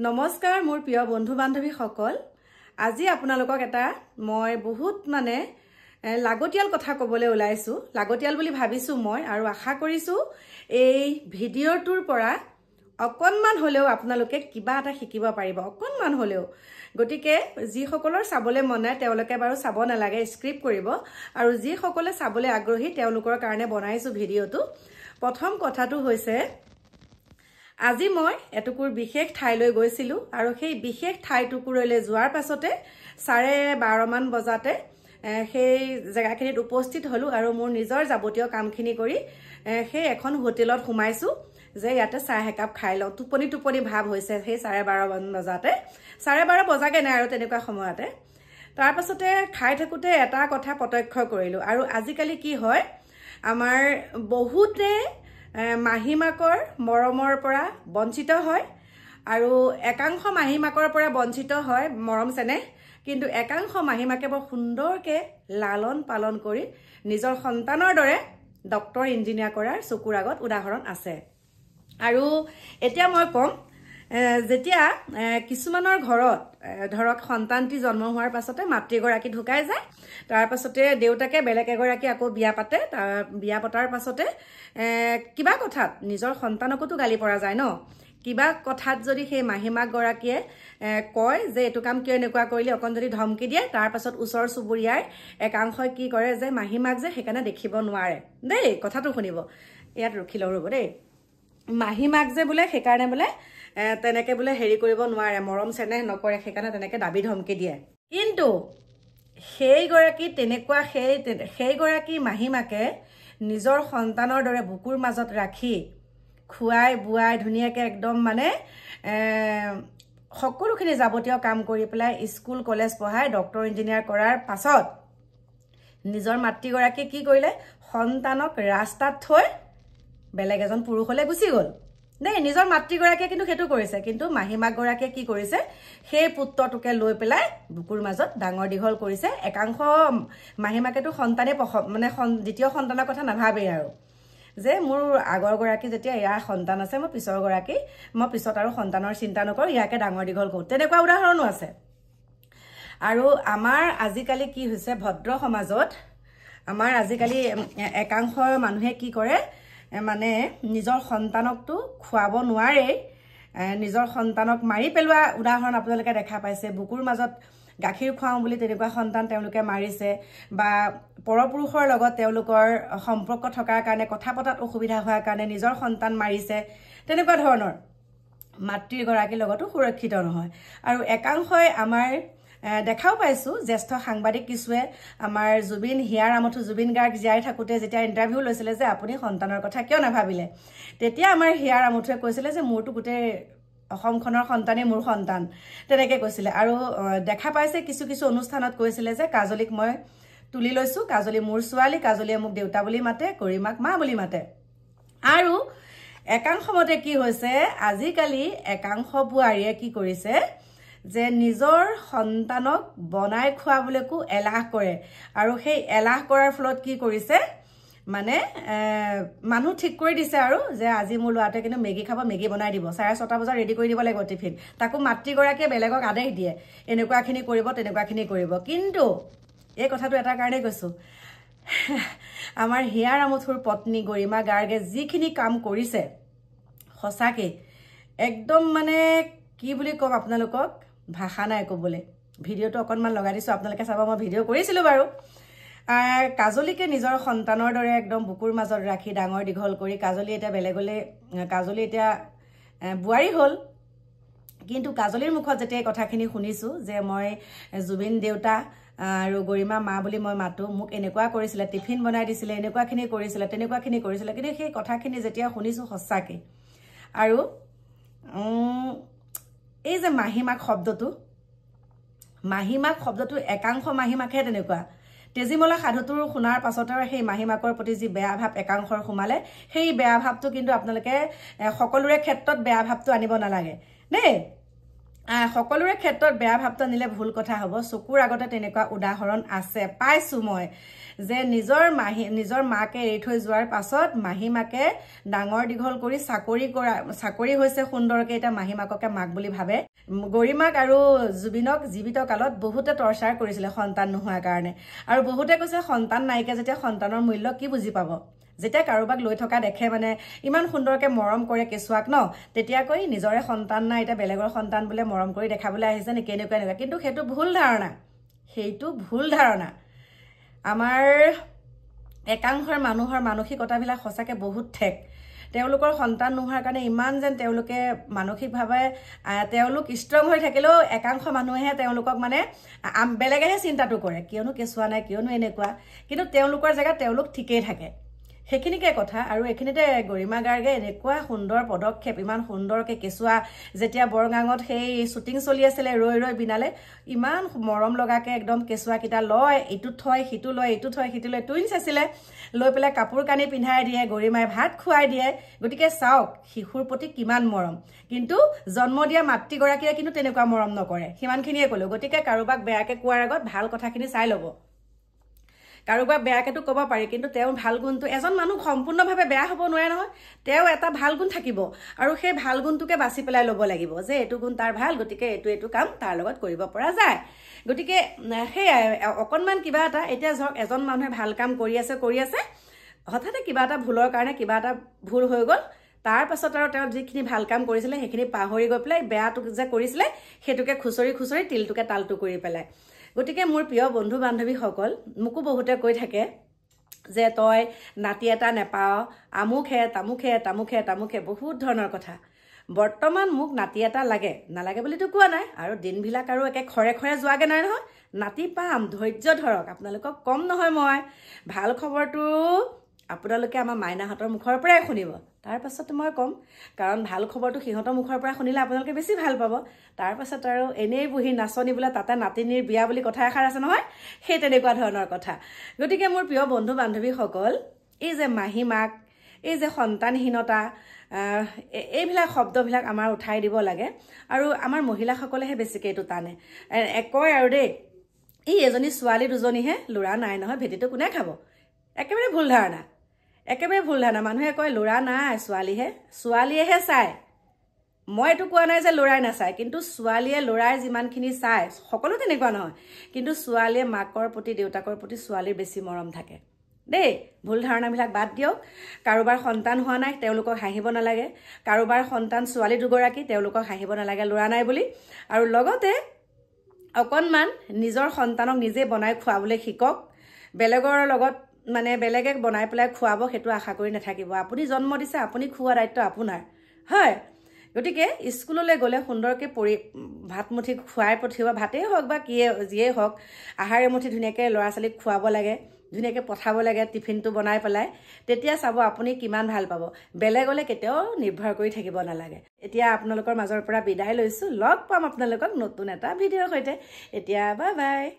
নমস্কাৰ মোৰ প্ৰিয় বন্ধু বান্ধৱী সকল আজি আপোনালোকক এটা মই বহুত লাগতিয়াল কথা ক'বলৈ ওলাইছো লাগতিয়াল বুলি ভাবিছো মই আৰু আশা কৰিছো এই ভিডিঅ'টোৰ পৰা অকনমান হলেও আপোনালোকে কিবা এটা শিকিব পাৰিব অকনমান হলেও গটিকে যি সকলৰ চাবলৈ মন নাই তেওঁলোকে বাৰু চাব নালাগে স্ক্ৰিপ্ট কৰিব আৰু যি সকলে চাবলৈ আগ্ৰহী তেওঁলোকৰ কাৰণে বনাইছো ভিডিঅ'টো প্ৰথম কথাটো হৈছে আজি মই এটুকুৰ বিশেষ ঠাইলৈ গৈছিলো আৰু সেই বিশেষ ঠাইটুকুৰলৈ যোৱাৰ পাছতে 12:30 মান বজাতে সেই জায়গাখিনিত উপস্থিত হলো আৰু মোৰ নিজৰ যাৱতীয় কামখিনি কৰি সেই এখন হোটেলত সোমাইছো যে ইয়াতে চাহ একাপ খাই লওঁ টোপনি ভাব হৈছে সেই 12:30 মান বজাতে 12:30 বজাগে নাই আৰু তেনেকুৱা সময়তে তাৰ পাছতে খাই থাকোতে এটা কথা প্ৰত্যক্ষ কৰিলো আৰু আজিকালি কি হয় আমাৰ বহুতে মাহিমাকৰ মৰমৰ পৰা বঞ্চিত হয় আৰু একাংশ মাহিমাকৰ পৰা বঞ্চিত হয় মৰম চেনে কিন্তু একাংশ মাহিমাকে বৰ সুন্দৰকে লালন পালন কৰি নিজৰ সন্তানৰ দৰে ডক্টৰ ইঞ্জিনিয়াৰ কৰাৰ চকুৰ আগত উদাহৰণ আছে আৰু এতিয়া মই কম যেতিয়া কিছুমানৰ ঘৰত ধৰক সন্তানটি জন্ম হোৱাৰ পাছতে মাতৃগৰাকী ঢুকাই যায় তাৰ পাছতে দেউতাকে বেলেগ এগৰাকী আকৌ বিয়া পাতে বিয়া পতাৰ পাছতে কিবা কথাত নিজৰ সন্তানকতো গালি পৰা যায় ন কিবা কথাত যদি সেই মাহিমাক গৰাকীয়ে কয় যে এটো কাম কিয় এনেকুৱা কৰিলে অকন যদি ধমকি দিয়ে তাৰ পাছত ওচৰ চুবুৰীয়াৰ একাংশই কি কৰে যে মাহিমাক যে সেইকাৰণে দেখিব নোৱাৰে দেই কথাটো শুনিব ইয়াত ৰখি লওঁ ৰ'ব দেই মাহিমাক যে বোলে সেইকাৰণে বোলে তেনেকে বোলে হেৰি কৰিব নোৱাৰে মৰম চেনেহ নকৰে সেইকাৰণে তেনেকে দাবী ধমকি দিয়ে কিন্তু সেই গৰাকী মাহিমাকে নিজৰ সন্তানৰ দৰে বুকুৰ মাজত ৰাখি খুৱাই বুৱাই ধুনীয়াকে একদম সকলোখিনি যাৱতীয় কাম কৰি পেলাই স্কুল কলেজ পঢ়াই ডক্টৰ ইঞ্জিনিয়াৰ কৰাৰ পাছত নিজৰ মাতৃগৰাকী কি কৰিলে সন্তানক ৰাস্তাত থৈ বেলেগ এজন পুৰুষলৈ গুচি গ'ল নাই নিজৰ মাতৃগৰাকীয়ে কিন্তু সেইটো কৰিছে কিন্তু মাহিমাক গৰাকীয়ে কি কৰিছে সেই পুত্ৰটোকে লৈ পেলাই বুকুৰ মাজত ডাঙৰ দীঘল কৰিছে একাংশ মাহিমাকেতো সন্তানে দ্বিতীয় সন্তানৰ কথা নাভাবে আৰু যে মোৰ আগৰ গৰাকী যেতিয়া ইয়াৰ সন্তান আছে মই পিছত আৰু সন্তানৰ চিন্তা নকৰো ইয়াকে ডাঙৰ দীঘল কৰো তেনেকুৱা উদাহৰণো আছে আৰু আমাৰ আজিকালি কি হৈছে ভদ্ৰ সমাজত আমাৰ আজিকালি একাংশ মানুহে কি কৰে নিজৰ সন্তানকটো খুৱাব নোৱাৰে নিজৰ সন্তানক মাৰি পেলোৱা উদাহৰণ আপোনালোকে দেখা পাইছে বুকুৰ মাজত গাখীৰ খুৱাও বুলি তেনেকুৱা সন্তান তেওঁলোকে মাৰিছে বা পৰপুৰুষৰ লগত তেওঁলোকৰ সম্পৰ্ক থকাৰ কাৰণে কথা পতাত অসুবিধা হোৱাৰ কাৰণে নিজৰ সন্তান মাৰিছে তেনেকুৱা ধৰণৰ মাতৃৰ গৰাকীৰ লগতো সুৰক্ষিত নহয় আৰু একাংশই আমাৰ দেখাও পাইছো জ্যেষ্ঠ সাংবাদিক কিছুৱে আমাৰ হিয়াৰ আমঠু জুবিন গাৰ্গ জীয়াই থাকোতে যেতিয়া ইণ্টাৰভিউ লৈছিলে যে আপুনি সন্তানৰ কথা কিয় নাভাবিলে তেতিয়া আমাৰ হিয়াৰ আমঠুৱে কৈছিলে যে মোৰটো গোটেই অসমখনৰ সন্তানেই মোৰ সন্তান তেনেকে কৈছিলে আৰু দেখা পাইছে কিছু অনুষ্ঠানত কৈছিলে যে কাজলিক মই তুলি লৈছো কাজলি মোৰ ছোৱালী কাজলিয়ে মোক দেউতা বুলি মাতে কৰিমাক মা বুলি মাতে আৰু একাংশ মতে কি হৈছে আজিকালি একাংশ বোৱাৰীয়ে কি কৰিছে যে নিজৰ সন্তানক বনাই খুৱাবলৈকো এলাহ কৰে আৰু সেই এলাহ কৰাৰ ফলত কি কৰিছে মানুহ ঠিক কৰি দিছে আৰু যে আজি মোৰ ল'ৰাটোৱে কিন্তু মেগী খাব মেগী বনাই দিব 6:30 বজাত ৰেডি কৰি দিব লাগিব টিফিন তাকো মাতৃগৰাকীয়ে বেলেগক আদেশ দিয়ে এনেকুৱাখিনি কৰিব তেনেকুৱাখিনি কৰিব কিন্তু এই কথাটো এটা কাৰণে কৈছো আমাৰ হিয়াৰ আমঠুৰ পত্নী গৰিমা গাৰ্গে যিখিনি কাম কৰিছে সঁচাকে একদম কি বুলি কম আপোনালোকক ভাষা নাই ক'বলৈ ভিডিঅ'টো অকনমান লগাই দিছো আপোনালোকে চাব মই ভিডিঅ' কৰিছিলো বাৰু কাজলিকে নিজৰ সন্তানৰ দৰে একদম বুকুৰ মাজত ৰাখি ডাঙৰ দীঘল কৰি কাজলি এতিয়া বোৱাৰী হ'ল কিন্তু কাজলিৰ মুখত যেতিয়া এই কথাখিনি শুনিছো যে মই জুবিন দেউতা আৰু গৰিমা মা বুলি মই মাতো মোক এনেকুৱা কৰিছিলে টিফিন বনাই দিছিলে এনেকুৱাখিনি কৰিছিলে তেনেকুৱাখিনি কৰিছিলে কিন্তু সেই কথাখিনি যেতিয়া শুনিছো সঁচাকে আৰু এই যে মাহিমাক শব্দটো একাংশ মাহিমাকহে তেনেকুৱা তেজিমলা সাধুটোৰ শুনাৰ পাছতে সেই মাহিমাকৰ প্ৰতি যি বেয়া ভাৱ একাংশৰ সোমালে সেই বেয়া ভাৱটো কিন্তু আপোনালোকে সকলোৰে ক্ষেত্ৰত বেয়া ভাৱটো আনিব নালাগে দেই সকলোৰে ক্ষেত্ৰত বেয়া ভাৱটো নিলে ভুল কথা হ'ব চকুৰ আগতে তেনেকুৱা উদাহৰণ আছে পাইছো মই যে নিজৰ মাকে এৰি থৈ যোৱাৰ পাছত মাহীমাকে ডাঙৰ দীঘল কৰি চাকৰি হৈছে সুন্দৰকে এটা মাহীমাককে মাক বুলি ভাবে গৰিমাক আৰু জুবিনক জীৱিত কালত বহুতে টৰ্চাৰ কৰিছিলে সন্তান নোহোৱাৰ কাৰণে আৰু বহুতে কৈছে সন্তান নাইকে যেতিয়া সন্তানৰ মূল্য কি বুজি পাব যেতিয়া কাৰোবাক লৈ থকা দেখে মানে ইমান সুন্দৰকে মৰম কৰে কেঁচুৱাক ন তেতিয়া কৈ নিজৰে সন্তান নাই এটা বেলেগৰ সন্তান বোলে মৰম কৰি দেখাবলৈ আহিছে নেকি এনেকুৱা কিন্তু সেইটো ভুল ধাৰণা আমাৰ একাংশৰ মানুহৰ মানসিকতাবিলাক সঁচাকে বহুত ঠেক তেওঁলোকৰ সন্তান নোহোৱাৰ কাৰণে ইমান যেন তেওঁলোকে মানসিকভাৱে তেওঁলোক ষ্ট্ৰং হৈ থাকিলেও একাংশ মানুহে তেওঁলোকক মানে বেলেগেহে চিন্তাটো কৰে কিয়নো কেঁচুৱা নাই কিয়নো এনেকুৱা কিন্তু তেওঁলোকৰ জেগাত তেওঁলোক ঠিকেই থাকে সেইখিনিকে কথা আৰু এখিনিতে গৰিমা গাৰ্গে এনেকুৱা সুন্দৰ পদক্ষেপ ইমান সুন্দৰকে কেঁচুৱা যেতিয়া বৰগাঙত সেই শ্বুটিং চলি আছিলে ৰৈ বিনালে ইমান মৰম লগাকে একদম কেঁচুৱা কিটা লয় ইটো থয় সিটো লয় ইটো থয় সিটো লয় টুইনছ আছিলে লৈ পেলাই কাপোৰ কানি পিন্ধাই দিয়ে গৰিমাই ভাত খুৱাই দিয়ে গতিকে চাওক শিশুৰ প্ৰতি কিমান মৰম কিন্তু জন্ম দিয়া মাতৃগৰাকীয়ে কিন্তু তেনেকুৱা মৰম নকৰে সিমানখিনিয়ে ক'লো গতিকে কাৰোবাক বেয়াকে কোৱাৰ আগত ভাল কথাখিনি চাই ল'ব কাৰোবাক বেয়াকেতো ক'ব পাৰি কিন্তু তেওঁৰ ভাল গুণটো এজন মানুহ সম্পূৰ্ণভাৱে বেয়া হ'ব নোৱাৰে নহয় তেওঁ এটা ভাল গুণ থাকিব আৰু সেই ভাল গুণটোকে বাছি পেলাই ল'ব লাগিব যে এইটো গুণ তাৰ ভাল গতিকে এইটো কাম তাৰ লগত কৰিব পৰা যায় গতিকে সেয়াই অকণমান কিবা এটা এতিয়া ধৰক এজন মানুহে ভাল কাম কৰি আছে হঠাতে কিবা এটা ভুলৰ কাৰণে কিবা এটা ভুল হৈ গ'ল তাৰ পাছত আৰু তেওঁ যিখিনি ভাল কাম কৰিছিলে সেইখিনি পাহৰি গৈ পেলাই বেয়াটো যে কৰিছিলে সেইটোকে খুচৰি তিলটোকে তালটো কৰি পেলাই গতিকে মোৰ প্ৰিয় বন্ধু বান্ধৱীসকল মোকো বহুতে কৈ থাকে যে তই নাতি এটা নেপাও আমুকহে তামুকহে বহুত ধৰণৰ কথা বৰ্তমান মোক নাতি এটা নালাগে বুলিতো কোৱা নাই আৰু দিনবিলাক আৰু একে খৰে যোৱাগে নাই নহয় নাতি পাম ধৈৰ্য ধৰক আপোনালোকক কম নহয় মই ভাল খবৰটো আপোনালোকে আমাৰ মাইনাহঁতৰ মুখৰ পৰাই শুনিব তাৰ পাছত মই কম কাৰণ ভাল খবৰটো সিহঁতৰ মুখৰ পৰা শুনিলে আপোনালোকে বেছি ভাল পাব তাৰ পাছত আৰু এনেই বহি নাচনি বোলে তাতে নাতিনীৰ বিয়া বুলি কথা এষাৰ আছে নহয় সেই তেনেকুৱা ধৰণৰ কথা গতিকে মোৰ প্ৰিয় বন্ধু বান্ধৱীসকল এই যে মাহীমাক এই যে সন্তানহীনতা এইবিলাক শব্দবিলাক আমাৰ উঠাই দিব লাগে আৰু আমাৰ মহিলাসকলেহে বেছিকৈ এইটো টানে কয় আৰু দেই এই এজনী ছোৱালী দুজনীহে ল'ৰা নাই নহয় ভেটিটো কোনে খাব একেবাৰে ভুল ধাৰণা মানুহে কয় ল'ৰা নাই ছোৱালীয়েহে চায় মই এইটো কোৱা নাই যে ল'ৰাই নাচায় কিন্তু ছোৱালীয়ে ল'ৰাই যিমানখিনি চায় সকলো তেনেকুৱা নহয় কিন্তু ছোৱালীয়ে মাকৰ প্ৰতি দেউতাকৰ প্ৰতি ছোৱালীৰ বেছি মৰম থাকে দেই ভুল ধাৰণাবিলাক বাদ দিয়ক কাৰোবাৰ সন্তান হোৱা নাই তেওঁলোকক হাঁহিব নালাগে কাৰোবাৰ সন্তান ছোৱালী দুগৰাকী তেওঁলোকক হাঁহিব নালাগে ল'ৰা নাই বুলি আৰু লগতে অকণমান নিজৰ সন্তানক নিজে বনাই খুৱাবলৈ শিকক বেলেগৰ লগত মানে বেলেগে বনাই পেলাই খুৱাব সেইটো আশা কৰি নাথাকিব আপুনি জন্ম দিছে আপুনি খুওৱা দায়িত্ব আপোনাৰ হয় গতিকে স্কুললৈ গ'লে সুন্দৰকৈ ভাত মুঠি খুৱাই পঠিওৱা ভাতেই হওক বা যিয়ে হওক আহাৰ এমুঠি ধুনীয়াকৈ ল'ৰা ছোৱালীক খুৱাব লাগে ধুনীয়াকৈ পঠাব লাগে টিফিনটো বনাই পেলাই তেতিয়া চাব আপুনি কিমান ভাল পাব বেলেগলৈ কেতিয়াও নিৰ্ভৰ কৰি থাকিব নালাগে এতিয়া আপোনালোকৰ মাজৰ পৰা বিদায় লৈছোঁ লগ পাম আপোনালোকক নতুন এটা ভিডিঅ'ৰ সৈতে এতিয়া বাই